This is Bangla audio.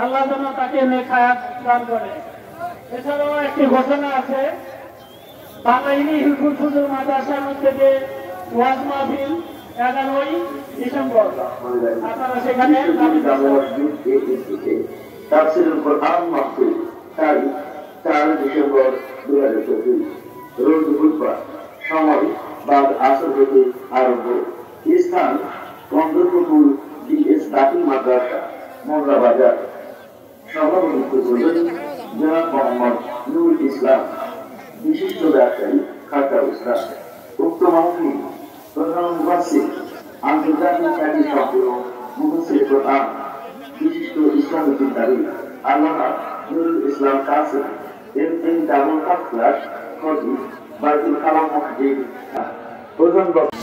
আল্লাহ যেন তাকে নেক হায়াত দান করে। এছাড়াও একটি ঘোষণা আছে, বাংলাইনি হিলফুল ফুজুর মাদ্রাসার মধ্যে যে ওয়াজ মাহফিল 11ই ডিসেম্বর, আপনারা সেখানে তাফসীরুল কোরআন মাহফিল তারিখ 4 ডিসেম্বর 2024, রোজ বুধবার, সময় বাদ আসর থেকে আরম্ভ। স্থান বন্দরপুকুর ডিএস দাখিল মাদ্রাসা, মোল্লা বাজার। সভাপতিত্ব করবেন জনাব মোহাম্মদ নুরুল ইসলাম, বিশিষ্ট ব্যবসায়ী খাতা উস্তাদ। উক্ত মাহফিল প্রধান মুফাসসির, আন্তর্জাতিক খ্যাতি সম্পন্ন মুফাসসির কোরআন, বিশিষ্ট ইসলামী চিন্তাবিদ আল্লামা নুরুল ইসলাম কাসেম, এম.এ. ডাবল কাপ ক্লাস খতিব, বাইতুল কালাম মসজিদ। প্রধান বক্তা